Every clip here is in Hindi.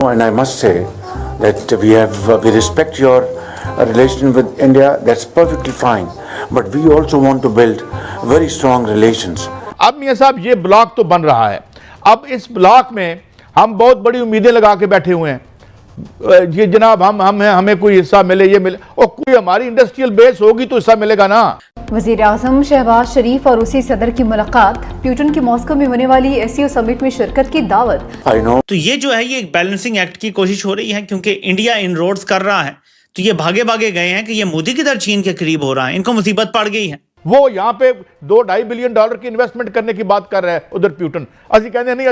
And I must say that we respect your relation with India. That's perfectly fine. But we also want to build very strong relations. अब मियां साहब ये ब्लॉक तो बन रहा है, अब इस ब्लॉक में हम बहुत बड़ी उम्मीदें लगा के बैठे हुए हैं। ये जनाब हमें कोई हिस्सा मिले, ये मिले, और कोई हमारी इंडस्ट्रियल बेस होगी तो हिस्सा मिलेगा ना। वज़ीर आज़म शहबाज शरीफ और रूसी सदर की मुलाकात, प्यूटन की मॉस्को में होने वाली एससीओ समिट में शिरकत की दावत। तो ये जो है ये एक बैलेंसिंग एक्ट की कोशिश हो रही है, क्योंकि इंडिया इनरोड्स कर रहा है तो ये भागे भागे गए हैं कि ये मोदी की तरह चीन के करीब हो रहा है, इनको मुसीबत पड़ गई है। वो यहाँ पे $2-2.5 बिलियन की इन्वेस्टमेंट करने की बात कर रहा है उधर प्यूटन। असि कहते नहीं,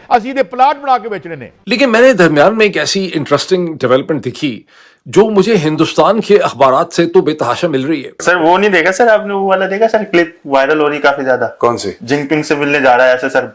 असी प्लाट बना के बेचने ने। लेकिन मैंने दरमियान में एक ऐसी इंटरेस्टिंग डेवलपमेंट दिखी जो मुझे हिंदुस्तान के अखबारात से तो बेतहाशा मिल रही है। सर वो नहीं देखा सर आपने, वो वाला देखा सर, क्लिप वायरल हो रही काफी ज्यादा। कौन सी? जिनपिंग से मिलने जा रहा है ऐसे सर,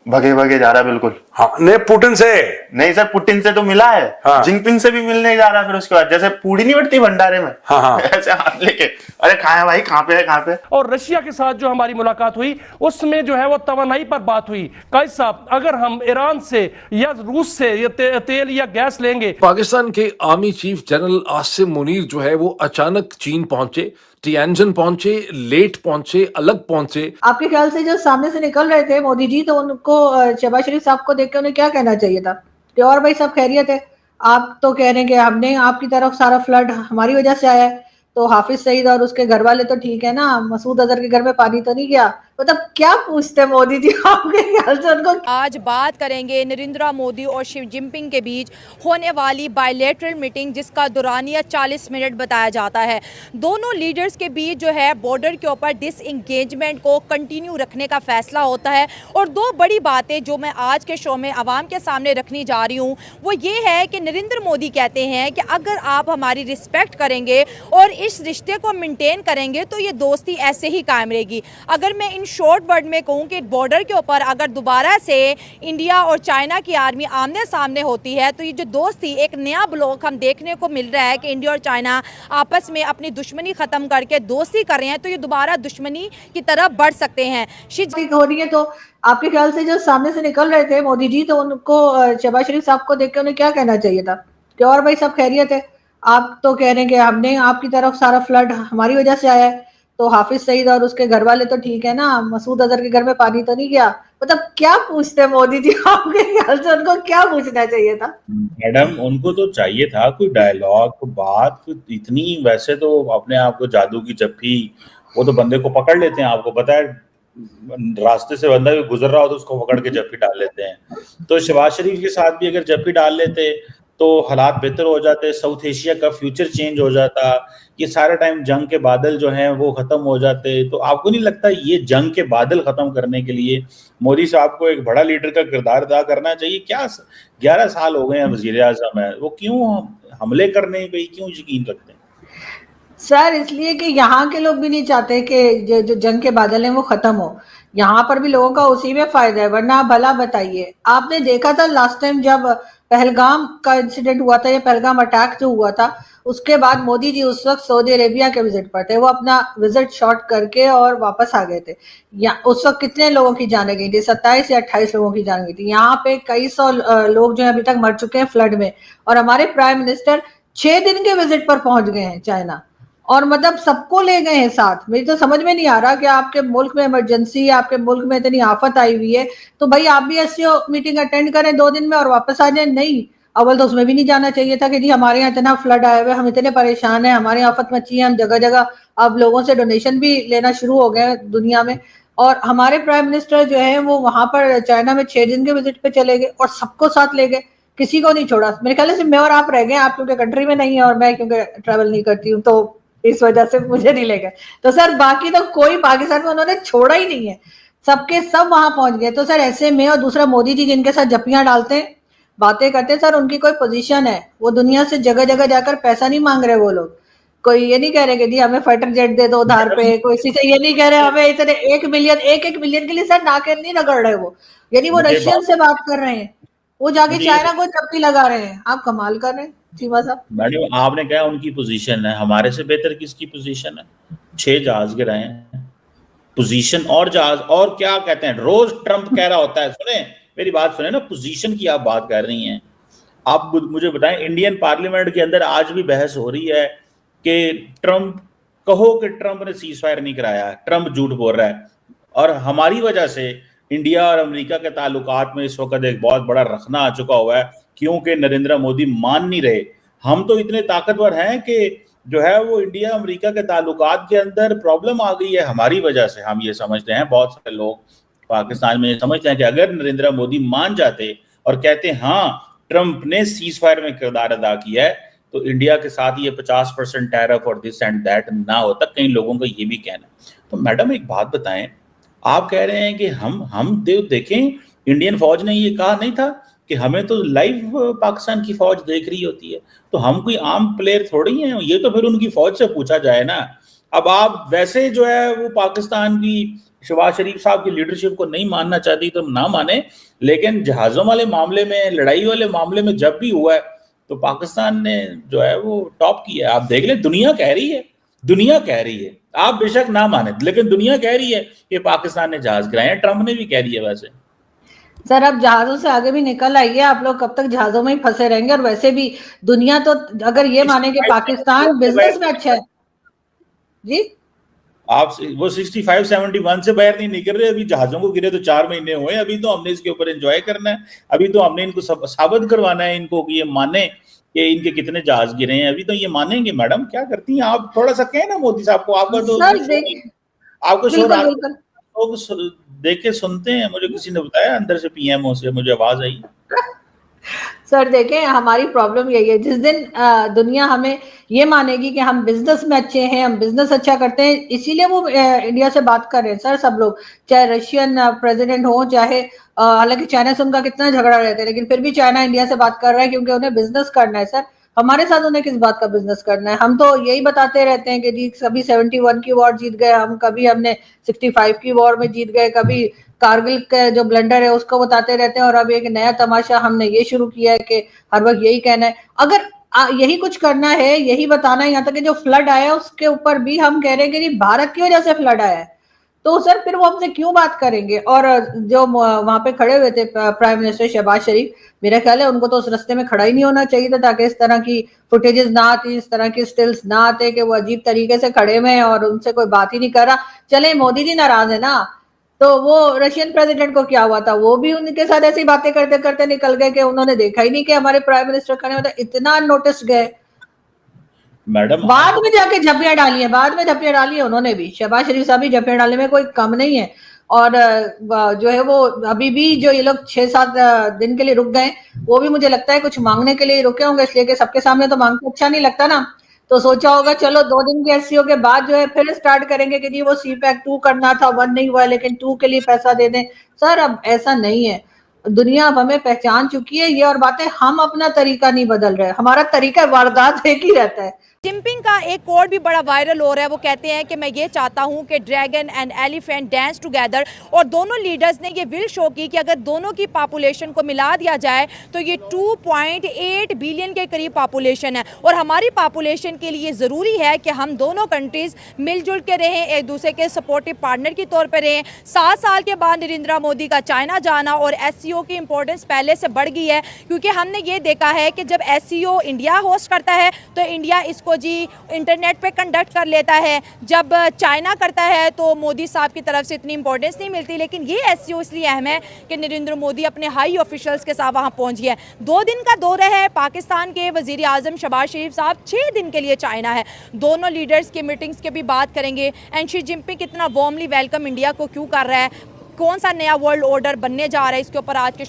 भगे भगे जा रहा है बिल्कुल। हाँ, नहीं पुतिन से नहीं सर, पुतिन से तो मिला है। हाँ। जिनपिंग से भी मिलने जा रहा है, फिर उसके बाद जैसे पूड़ी नहीं बढ़ती भंडारे में, हाँ हाँ। ऐसे हाथ लेके, अरे कहाँ है भाई, कहाँ पे है, कहाँ पे। और रशिया के साथ जो हमारी मुलाकात हुई उसमें जो है वो तवानाई पर बात हुई। कायद साहब, अगर हम ईरान से या रूस से या तेल या गैस लेंगे। पाकिस्तान के army chief general Asim Munir जो है वो अचानक चीन पहुंचे, टियानजन पहुंचे, लेट पहुंचे, अलग पहुंचे। आपके ख्याल से जो सामने से निकल रहे थे मोदी जी, तो उनको शहबाज शरीफ साहब को देख के उन्हें क्या कहना चाहिए था कि और भाई सब खैरियत है? आप तो कह रहे हैं कि हमने आपकी तरफ सारा फ्लड हमारी वजह से आया है, तो हाफिज सईद और उसके घर वाले तो ठीक है ना, मसूद अजहर के घर में पानी तो नहीं गया? मतलब क्या पूछते मोदी जी आपके ख्याल से उनको? आज बात करेंगे नरेंद्र मोदी और शी जिनपिंग के बीच होने वाली बायलैटरल मीटिंग, जिसका दौरानिया 40 मिनट बताया जाता है। दोनों लीडर्स के बीच जो है बॉर्डर के ऊपर डिसएंगेजमेंट को कंटिन्यू रखने का फैसला होता है। और दो बड़ी बातें जो मैं आज के शो में आवाम के सामने रखनी जा रही हूँ वो ये है कि नरेंद्र मोदी कहते हैं कि अगर आप हमारी रिस्पेक्ट करेंगे और इस रिश्ते को मेंटेन करेंगे तो ये दोस्ती ऐसे ही कायम रहेगी। अगर मैं इन शॉर्ट वर्ड में कहूँ कि बॉर्डर के ऊपर अगर दोबारा से इंडिया और चाइना की आर्मी आमने सामने होती है तो ये जो दोस्ती, एक नया ब्लॉक हम देखने को मिल रहा है कि इंडिया और चाइना आपस में अपनी दुश्मनी खत्म करके दोस्ती कर रहे हैं, तो ये दोबारा दुश्मनी की तरफ बढ़ सकते हैं। हो रही है, तो आपके ख्याल से जो सामने से निकल रहे थे मोदी जी, तो उनको शहबाज शरीफ साहब को देख के उन्हें क्या कहना चाहिए था कि और भाई सब खैरियत है? आप तो कह रहे हैं कि हमने आपकी तरफ सारा फ्लड हमारी वजह से आया है, तो हाफिज सईद और उसके घर वाले तो ठीक है ना, मसूद अजहर के घर में पानी तो नहीं गया? मतलब क्या पूछते मोदी जी आपके ख्याल से उनको क्या पूछना चाहिए था? मैडम उनको तो चाहिए था कोई डायलॉग, बात इतनी, वैसे तो अपने आप को जादू की जप्फी, वो तो बंदे को पकड़ लेते हैं, आपको पता है, रास्ते से बंदा भी गुजर रहा हो तो उसको पकड़ के जप्फी डाल लेते हैं। तो शहबाज शरीफ के साथ भी अगर जप्फी डाल लेते तो हालात बेहतर हो जाते, साउथ एशिया का फ्यूचर चेंज हो जाता, ये सारा टाइम जंग के बादल जो हैं वो खत्म हो जाते। तो आपको नहीं लगता ये जंग के बादल खत्म करने के लिए मोदी साहब को एक बड़ा लीडर का किरदार अदा करना चाहिए? क्या 11 साल हो गए हैं वजीर आज़म है, वो क्यों हमले करने पे क्यों यकीन रखते हैं? सर इसलिए कि यहाँ के लोग भी नहीं चाहते कि जो जंग के बादल हैं वो खत्म हो। यहाँ पर भी लोगों का उसी में फायदा है, वरना आप भला बताइए, आपने देखा था लास्ट टाइम जब पहलगाम का इंसिडेंट हुआ था, ये पहलगाम अटैक जो हुआ था, उसके बाद मोदी जी उस वक्त सऊदी अरेबिया के विजिट पर थे, वो अपना विजिट शॉर्ट करके और वापस आ गए थे। उस वक्त कितने लोगों की जाने गई थी? 27 या 28 लोगों की जान गई थी। यहाँ पे कई सौ लोग जो है अभी तक मर चुके हैं फ्लड में, और हमारे प्राइम मिनिस्टर 6 दिन के विजिट पर पहुंच गए हैं चाइना, और मतलब सबको ले गए हैं साथ। मेरी तो समझ में नहीं आ रहा कि आपके मुल्क में इमरजेंसी, आपके मुल्क में इतनी आफत आई हुई है, तो भाई आप भी एससीओ मीटिंग अटेंड करें 2 दिन में और वापस आ जाए। नहीं, अव्वल तो उसमें भी नहीं जाना चाहिए था कि जी हमारे यहाँ इतना फ्लड आया हुआ है, हम इतने परेशान हैं, हमारे यहाँ आफत मची है, हम जगह जगह अब लोगों से डोनेशन भी लेना शुरू हो गए हैं दुनिया में। और हमारे प्राइम मिनिस्टर जो है वो वहां पर चाइना में 6 दिन के विजिट पे चले गए और सबको साथ ले गए, किसी को नहीं छोड़ा। मेरे ख्याल से मैं और आप रह गए, आप क्योंकि कंट्री में नहीं है और मैं क्योंकि ट्रैवल नहीं करती हूँ, तो इस वजह से मुझे नहीं लेगा। तो सर बाकी तो कोई पाकिस्तान में उन्होंने छोड़ा ही नहीं है, सबके सब वहां पहुंच गए। तो सर ऐसे में, और दूसरा मोदी जी जिनके साथ जप्पियां डालते हैं, बातें करते हैं, सर उनकी कोई पोजीशन है, वो दुनिया से जगह जगह जाकर पैसा नहीं मांग रहे। वो लोग कोई ये नहीं कह रहे कि जी हमें फाइटर जेट दे दो उधार पे, कोई किसी से ये नहीं कह रहे हमें इतने 1 मिलियन 1 मिलियन के लिए सर नाके नहीं रगड़ रहे वो, यानी वो रशियन से बात कर रहे हैं, वो जाके चाइना को चप्पी लगा रहे हैं। आप कमाल कर रहे हैं चीमा साहब। मैडम आपने कहा उनकी पोजीशन है, हमारे से बेहतर किसकी पोजीशन है? 6 जहाज गिर रहे हैं, पोजीशन और जहाज, और क्या कहते हैं, रोज ट्रंप कह रहा होता है, सुने मेरी बात सुने ना, पोजीशन की आप बात कर रही हैं। आप मुझे बताएं, इंडियन पार्लियामेंट के अंदर आज भी बहस हो रही है कि ट्रंप, कहो कि ट्रंप ने सीज फायर नहीं कराया, ट्रंप झूठ बोल रहा है, और हमारी वजह से इंडिया और अमेरिका के ताल्लुकात में इस वक्त एक बहुत बड़ा रखना आ चुका हुआ है, क्योंकि नरेंद्र मोदी मान नहीं रहे। हम तो इतने ताकतवर हैं कि जो है वो इंडिया अमेरिका के ताल्लुकात के अंदर प्रॉब्लम आ गई है हमारी वजह से। हम ये समझते हैं, बहुत सारे लोग पाकिस्तान में समझते हैं कि अगर नरेंद्र मोदी मान जाते और कहते हाँ ट्रंप ने सीज फायर में किरदार अदा किया है, तो इंडिया के साथ ये 50% टैरिफ और दिस एंड दैट ना होता। कई लोगों का ये भी कहना है। तो मैडम एक बात बताएं, आप कह रहे हैं कि हम देखें, इंडियन फौज ने ये कहा नहीं था कि हमें तो लाइव पाकिस्तान की फौज देख रही होती है, तो हम कोई आम प्लेयर थोड़ी हैं, ये तो फिर उनकी फौज से पूछा जाए ना। अब आप वैसे जो है वो पाकिस्तान की शहबाज शरीफ साहब की लीडरशिप को नहीं मानना चाहती तो ना माने, लेकिन जहाज़ों वाले मामले में, लड़ाई वाले मामले में जब भी हुआ है तो पाकिस्तान ने जो है वो टॉप किया है। आप देख लें, दुनिया कह रही है, आप बेशक ना माने, लेकिन दुनिया कह रही है कि पाकिस्तान ने जहाज गिराए हैं, ट्रंप ने भी कह दिया। वैसे सर अब जहाजों से आगे भी निकल आइए, आप लोग कब तक जहाजों में ही फंसे रहेंगे? और वैसे भी दुनिया तो अगर ये माने कि पाकिस्तान बिजनेस में अच्छा है जी, आप वो 65-71 से बाहर नहीं निकल रहे। अभी जहाजों को गिरे तो 4 महीने हुए, अभी तो हमने इसके ऊपर एंजॉय करना है, अभी तो हमने इनको साबित करवाना है इनको कि ये माने कि इनके कितने जहाज गिरे हैं। अभी तो ये मानेंगे। मैडम क्या करती हैं आप? थोड़ा सा कहें ना मोदी साहब को। आपका तो आपको लोग देख के सुनते हैं, मुझे किसी ने बताया अंदर से, पीएमओ से मुझे आवाज आई। सर देखें, हमारी प्रॉब्लम यही है, जिस दिन दुनिया हमें ये मानेगी कि हम बिजनेस में अच्छे हैं, हम बिजनेस अच्छा करते हैं, इसीलिए वो इंडिया से बात कर रहे हैं सर सब लोग, चाहे रशियन प्रेसिडेंट हो, चाहे हालांकि चाइना से उनका कितना झगड़ा रहता है, लेकिन फिर भी चाइना इंडिया से बात कर रहा है क्योंकि उन्हें बिजनेस करना है। सर हमारे साथ उन्हें किस बात का बिजनेस करना है? हम तो यही बताते रहते हैं कि जी कभी 71 की वॉर जीत गए हम, कभी हमने 65 की वॉर में जीत गए, कभी कारगिल का जो ब्लंडर है उसको बताते रहते हैं, और अब एक नया तमाशा हमने ये शुरू किया है कि हर वक्त यही कहना है। अगर यही कुछ करना है, यही बताना है, यहाँ तक कि जो फ्लड आया उसके ऊपर भी हम कह रहे हैं कि भारत की वजह से फ्लड आया है, तो सर फिर वो हमसे क्यों बात करेंगे? और जो वहां पे खड़े हुए थे प्राइम मिनिस्टर शहबाज शरीफ, मेरा ख्याल है उनको तो उस रास्ते में खड़ा ही नहीं होना चाहिए था, ताकि इस तरह की फुटेजेस ना आती, इस तरह की स्टिल्स ना आते कि वो अजीब तरीके से खड़े हुए हैं और उनसे कोई बात ही नहीं कर रहा। चले मोदी जी नाराज है ना, तो वो रशियन प्रेसिडेंट को क्या हुआ था, वो भी उनके साथ ऐसी बातें करते करते निकल गए कि उन्होंने देखा ही नहीं कि हमारे प्राइम मिनिस्टर खड़े होते, इतना नोटिस गए। मैडम बाद में जाके झप्पियां डाली है उन्होंने भी, शहबाज शरीफ साहब भी झप्पियां डालने में कोई कम नहीं है। और जो है वो अभी भी जो ये लोग 6-7 दिन के लिए रुक गए, वो भी मुझे लगता है कुछ मांगने के लिए रुके होंगे, इसलिए कि सबके सामने तो मांग के अच्छा नहीं लगता ना, तो सोचा होगा चलो 2 दिन के एससीओ के बाद जो है फिर स्टार्ट करेंगे कि जी वो सीपैक 2 करना था, 1 नहीं हुआ, लेकिन 2 के लिए पैसा दे दें। सर अब ऐसा नहीं है, दुनिया अब हमें पहचान चुकी है ये, और बातें हम अपना तरीका नहीं बदल रहे, हमारा तरीका वारदात एक ही रहता है। जिनपिंग का एक कोड भी बड़ा वायरल हो रहा है। वो कहते हैं कि मैं ये चाहता हूं कि dragon and elephant dance together, और दोनों लीडर्स ने ये विल शो की कि अगर दोनों की पॉपुलेशन को मिला दिया जाए तो ये 2.8 बिलियन के करीब पॉपुलेशन है, और हमारी पॉपुलेशन के लिए ज़रूरी है कि हम दोनों कंट्रीज़ मिलजुल के रहें, एक दूसरे के सपोर्टिव पार्टनर के तौर पर रहें। 7 साल के बाद नरेंद्र मोदी का चाइना जाना और एससीओ की इंपॉर्टेंस पहले से बढ़ गई है, क्योंकि हमने ये देखा है कि जब एससीओ इंडिया होस्ट करता है तो इंडिया इसको जी इंटरनेट पे कंडक्ट कर लेता है, जब चाइना करता है तो मोदी साहब की तरफ से इतनी इंपॉर्टेंस नहीं मिलती। लेकिन ये एससीओ इसलिए अहम है कि नरेंद्र मोदी अपने हाई ऑफिशियल्स के साथ वहां पहुंच गया है। 2 दिन का दौरा है, पाकिस्तान के वजीर आजम शहबाज शरीफ साहब 6 दिन के लिए चाइना है, दोनों लीडर्स की मीटिंग्स के भी बात करेंगे। एंड शी जिनपिंग कितना वार्मली वेलकम इंडिया को क्यों कर रहा है, कौन सा नया वर्ल्ड ऑर्डर बनने जा रहा है, इसके ऊपर आज के